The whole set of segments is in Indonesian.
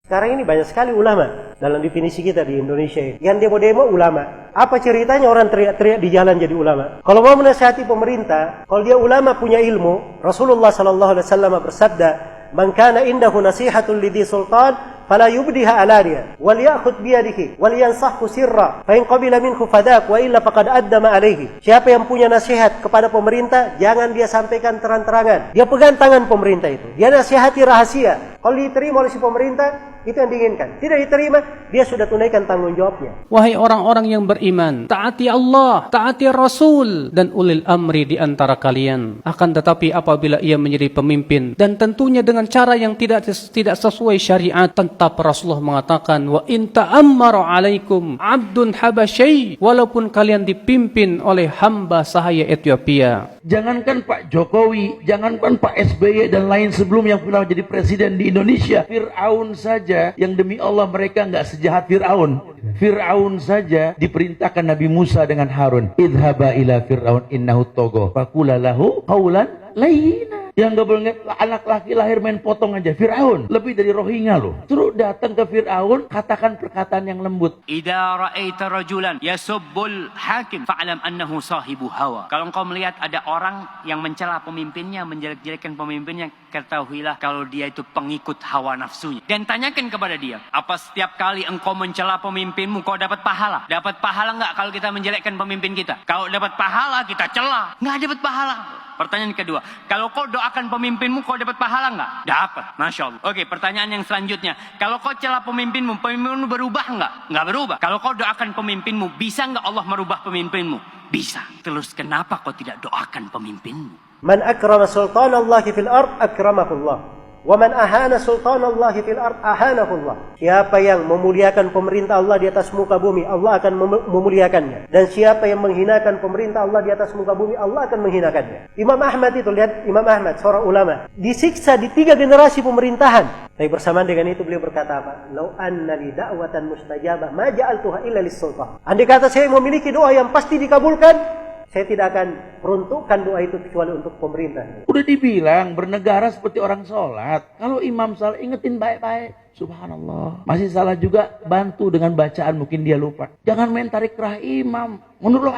Sekarang ini banyak sekali ulama dalam definisi kita di Indonesia ini. Yang demo-demo ulama. Apa ceritanya orang teriak-teriak di jalan jadi ulama? Kalau mau menasihati pemerintah, kalau dia ulama punya ilmu, Rasulullah SAW bersabda, "Man kana indahu nasihatun lidhi sultan, fala yubdiha alaniya, wal ya'khudh biyadihi, wal yansahhu sirra, fa in qabila minhu fadak, wa illa faqad addama alaihi." Siapa yang punya nasihat kepada pemerintah, jangan dia sampaikan terang-terangan. Dia pegang tangan pemerintah itu. Dia nasihati rahasia. Kalau diterima oleh si pemerintah, itu yang diinginkan. Tidak diterima, dia sudah tunaikan tanggung jawabnya. Wahai orang-orang yang beriman, taati Allah, taati Rasul, dan ulil amri di antara kalian. Akan tetapi apabila ia menjadi pemimpin, dan tentunya dengan cara yang tidak sesuai syariat, tetap Rasulullah mengatakan, wa in ta'ammara alaikum abdun habasyai, walaupun kalian dipimpin oleh hamba sahaya Ethiopia. Jangankan Pak Jokowi, jangankan Pak SBY dan lain sebelum yang pernah jadi presiden di Indonesia, Fir'aun saja yang demi Allah mereka nggak sejahat Fir'aun. Fir'aun saja diperintahkan Nabi Musa dengan Harun, idhaba ila Fir'aun innahu togo, faqula lahu qawlan layyina. Yang gak boleh anak laki lahir main potong aja. Fir'aun lebih dari Rohingya loh. Terus datang ke Fir'aun, katakan perkataan yang lembut. Idza ra'aita rajulan yasubbul hakim fa'lam annahu sahibu hawa. Kalau engkau melihat ada orang yang mencela pemimpinnya, menjelek-jelekan pemimpinnya, ketahuilah kalau dia itu pengikut hawa nafsunya. Dan tanyakan kepada dia, apa setiap kali engkau mencela pemimpinmu kau dapat pahala? Dapat pahala enggak kalau kita menjelekkan pemimpin kita? Kalau dapat pahala kita cela, enggak dapat pahala. Pertanyaan kedua, kalau kau doakan pemimpinmu, kau dapat pahala enggak? Dapat, Masya Allah. Oke, pertanyaan yang selanjutnya, kalau kau celah pemimpinmu, pemimpinmu berubah enggak? Enggak berubah. Kalau kau doakan pemimpinmu, bisa enggak Allah merubah pemimpinmu? Bisa. Terus kenapa kau tidak doakan pemimpinmu? Man akrama sultanallahi fil ard akramahullah. Wa man ahana sultanallahi fil ard ahanahullah. Siapa yang memuliakan pemerintah Allah di atas muka bumi, Allah akan memuliakannya. Dan siapa yang menghinakan pemerintah Allah di atas muka bumi, Allah akan menghinakannya. Imam Ahmad itu, lihat Imam Ahmad, seorang ulama, disiksa di 3 generasi pemerintahan. Tapi bersamaan dengan itu beliau berkata apa? Lau anna li da'watan mustajabah ma ja'altuha illa lis-sultan. Andai kata saya memiliki doa yang pasti dikabulkan, saya tidak akan peruntukkan doa itu kecuali untuk pemerintah. Udah dibilang bernegara seperti orang sholat. Kalau imam salah, ingetin baik-baik. Subhanallah. Masih salah juga, bantu dengan bacaan, mungkin dia lupa. Jangan main tarik kerah imam. Mundur loh.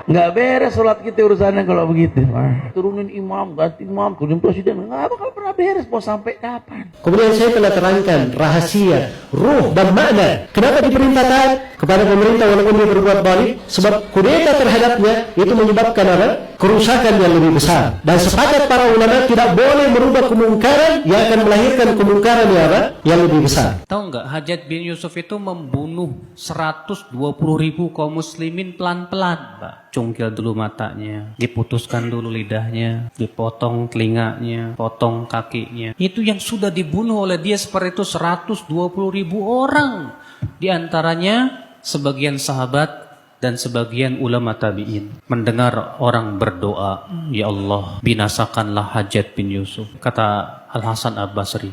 Nggak beres sholat kita urusannya kalau begitu. Turunin imam, ganti imam, turunin presiden. Nggak bakal pernah beres, mau sampai kapan. Kemudian saya telah terangkan rahasia, ruh dan makna. Kenapa diperintahkan kepada pemerintah walaupun dia berbuat baik? Sebab kudeta terhadapnya itu menyebabkan apa? Kerusakan yang lebih besar. Dan sepakat para ulama tidak boleh merubah kemungkaran yang akan melahirkan kemungkaran yang apa? Yang lebih besar. Tahu nggak, Hajjaj bin Yusuf itu membunuh 120.000 kaum muslimin pelan-pelan, Pak. Cungkil dulu matanya, diputuskan dulu lidahnya, dipotong telinganya, potong kakinya. Itu yang sudah dibunuh oleh dia seperti itu 120.000 orang. Di antaranya sebagian sahabat dan sebagian ulama tabi'in. Mendengar orang berdoa, ya Allah, binasakanlah Hajjaj bin Yusuf. Kata Al-Hasan Al-Basri,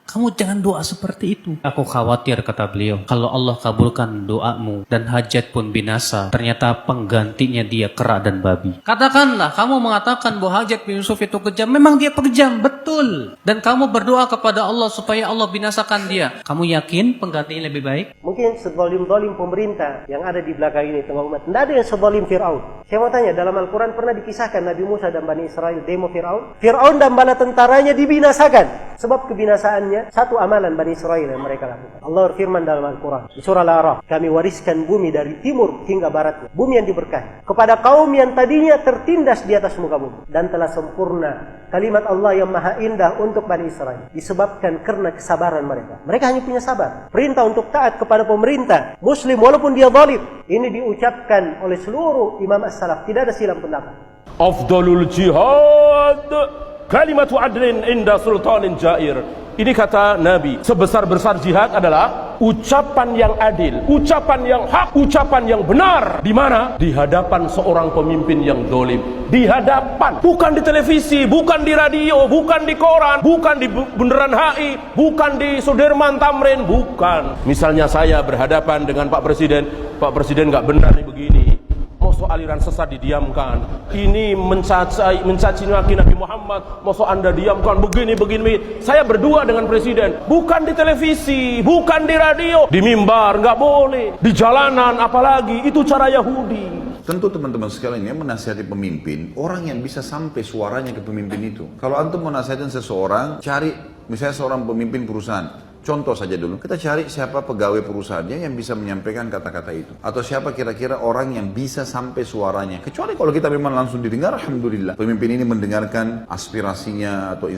kamu jangan doa seperti itu. Aku khawatir, kata beliau, kalau Allah kabulkan doamu dan Hajjaj pun binasa, ternyata penggantinya dia kera dan babi. Katakanlah, kamu mengatakan bahwa Hajjaj bin Yusuf itu kejam. Memang dia kejam, betul. Dan kamu berdoa kepada Allah supaya Allah binasakan dia. Kamu yakin penggantinya lebih baik? Mungkin sezalim-zalim pemerintah yang ada di belakang ini tengah umat. Tidak ada yang sezalim Fir'aun. Saya mau tanya, dalam Al-Quran pernah dikisahkan Nabi Musa dan Bani Israel demo Fir'aun? Fir'aun dan bala tentaranya dibinasakan. Sebab kebinasaannya satu amalan Bani Israel yang mereka lakukan. Allah berfirman dalam Al-Quran di surah Al-A'raf, kami wariskan bumi dari timur hingga baratnya, bumi yang diberkahi, kepada kaum yang tadinya tertindas di atas muka bumi, dan telah sempurna kalimat Allah yang maha indah untuk Bani Israel disebabkan karena kesabaran mereka. Mereka hanya punya sabar. Perintah untuk taat kepada pemerintah muslim walaupun dia zalim, ini diucapkan oleh seluruh imam as-salaf, tidak ada silang pendapat. Afdalul jihad kalimatu adlin inda sultanin jair. Ini kata Nabi, sebesar-besar jihad adalah ucapan yang adil, ucapan yang hak, ucapan yang benar. Di mana? Di hadapan seorang pemimpin yang dolim. Di hadapan, bukan di televisi, bukan di radio, bukan di koran, bukan di Bundaran HI, bukan di Sudirman Tamrin, bukan. Misalnya saya berhadapan dengan Pak Presiden nggak benar nih begini. Mau Mosok aliran sesat didiamkan. Ini mencaci maki Nabi Muhammad. Mosok Anda diamkan begini. Saya berdua dengan presiden, bukan di televisi, bukan di radio, di mimbar nggak boleh, di jalanan apalagi. Itu cara Yahudi. Tentu teman-teman sekalian yang menasihati pemimpin, orang yang bisa sampai suaranya ke pemimpin itu. Kalau antum mau nasihatin seseorang, cari misalnya seorang pemimpin perusahaan. Contoh saja dulu, kita cari siapa pegawai perusahaannya yang bisa menyampaikan kata-kata itu. Atau siapa kira-kira orang yang bisa sampai suaranya. Kecuali kalau kita memang langsung didengar, alhamdulillah. Pemimpin ini mendengarkan aspirasinya atau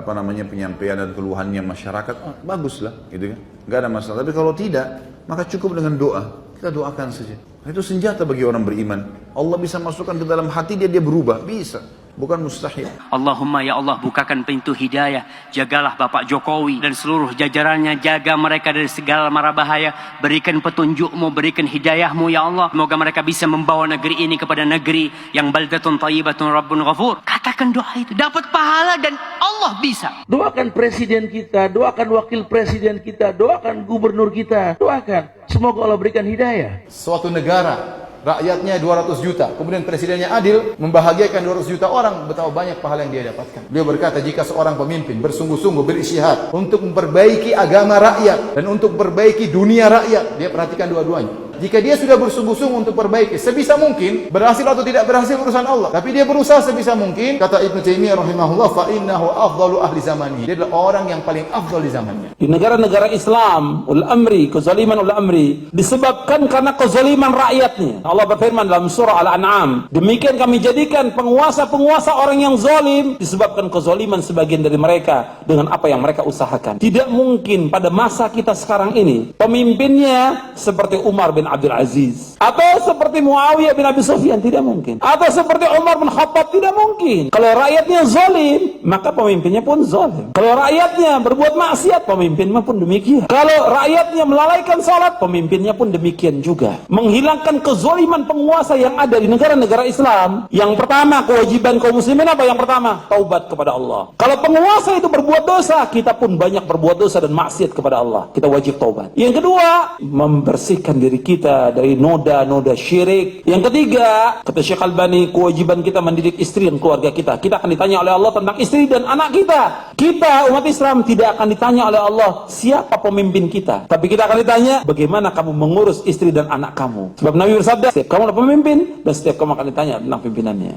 penyampaian dan keluhannya masyarakat, baguslah, gitu kan. Nggak ada masalah. Tapi kalau tidak, maka cukup dengan doa. Kita doakan saja. Itu senjata bagi orang beriman. Allah bisa masukkan ke dalam hati dia berubah, bisa. Bukan mustahil. Allahumma ya Allah, bukakan pintu hidayah. Jagalah Bapak Jokowi dan seluruh jajarannya. Jaga mereka dari segala mara bahaya. Berikan petunjukmu, berikan hidayahmu ya Allah. Semoga mereka bisa membawa negeri ini kepada negeri yang baldatun thayyibatun rabbun ghafur. Katakan doa itu, dapat pahala dan Allah bisa. Doakan presiden kita, doakan wakil presiden kita, doakan gubernur kita, doakan. Semoga Allah berikan hidayah. Suatu negara, rakyatnya 200 juta, kemudian presidennya adil, membahagiakan 200 juta orang, betapa banyak pahala yang dia dapatkan. Beliau berkata, jika seorang pemimpin bersungguh-sungguh berisyihad untuk memperbaiki agama rakyat dan untuk memperbaiki dunia rakyat, dia perhatikan dua-duanya. Jika dia sudah bersungguh-sungguh untuk perbaiki, sebisa mungkin, berhasil atau tidak berhasil urusan Allah. Tapi dia berusaha sebisa mungkin, kata Ibnu Taimiyah rahimahullah, fa innahu afdalu ahli zamani. Dia adalah orang yang paling afdal di zamannya. Di negara-negara Islam, kezaliman ul amri disebabkan karena kezaliman rakyatnya. Allah berfirman dalam surah Al-An'am, demikian kami jadikan penguasa-penguasa orang yang zalim disebabkan kezaliman sebagian dari mereka dengan apa yang mereka usahakan. Tidak mungkin pada masa kita sekarang ini pemimpinnya seperti Umar bin Abdul Aziz atau seperti Muawiyah bin Abi Sufyan, tidak mungkin. Atau seperti Umar bin Khattab, tidak mungkin. Kalau rakyatnya zalim, maka pemimpinnya pun zalim. Kalau rakyatnya berbuat maksiat, pemimpinnya pun demikian. Kalau rakyatnya melalaikan salat, pemimpinnya pun demikian juga. Menghilangkan kezaliman penguasa yang ada di negara-negara Islam, yang pertama kewajiban kaum muslimin apa? Yang pertama, taubat kepada Allah. Kalau penguasa itu berbuat dosa, kita pun banyak berbuat dosa dan maksiat kepada Allah. Kita wajib taubat. Yang kedua, membersihkan diri kita dari noda-noda syirik. Yang ketiga, kata Syekh Albani, kewajiban kita mendidik istri dan keluarga kita. Kita akan ditanya oleh Allah tentang istri dan anak kita. Kita umat Islam tidak akan ditanya oleh Allah siapa pemimpin kita, tapi kita akan ditanya bagaimana kamu mengurus istri dan anak kamu. Sebab Nabi bersabda, setiap kamu adalah pemimpin dan setiap kamu akan ditanya tentang pimpinannya.